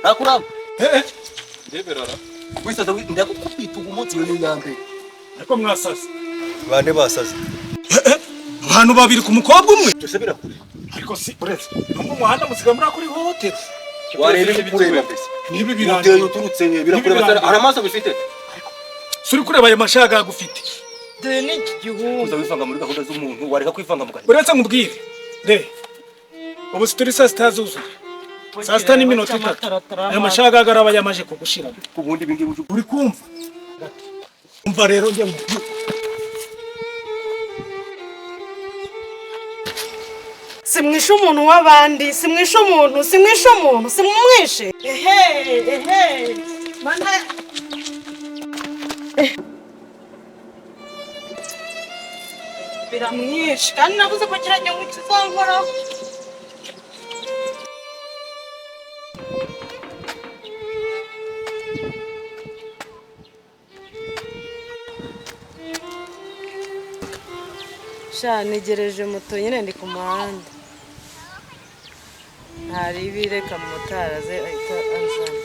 Nakura. Deberara. Wisa da ndakukupita umunsi yo nyambe. Ariko mwasaze. Bande basaze. Abantu babiri ku mukobwa umwe. Dusebira kure. Ariko si uretse. Numva umuhanda musiga muri akuri hotel. Warebe kureba mbese. Nibi biranje. Uteye uturutse birakure basara. Aramaso bifite. Suri kureba ayo mashaga agufite. Dore n'iki gihugu. Uza wivanga muri gahunda z'umuntu wareka kwivanga mu gari. Uretse ngubwire. Ubu turi saa sita zuzuye. Saa sita n'iminota 3. Aya mashaga agaraba yamaje kugushira. Kubundi bingi uri kumva. Umva rero njye simwishe umuntu w'abandi, simwishe umuntu, simumwishe. Mana biramwishe kandi nabuze ko kirajya mu kizankora. Negereje moto nyine ndi ku muhanda. Hari ibireka motari aze ahita azana.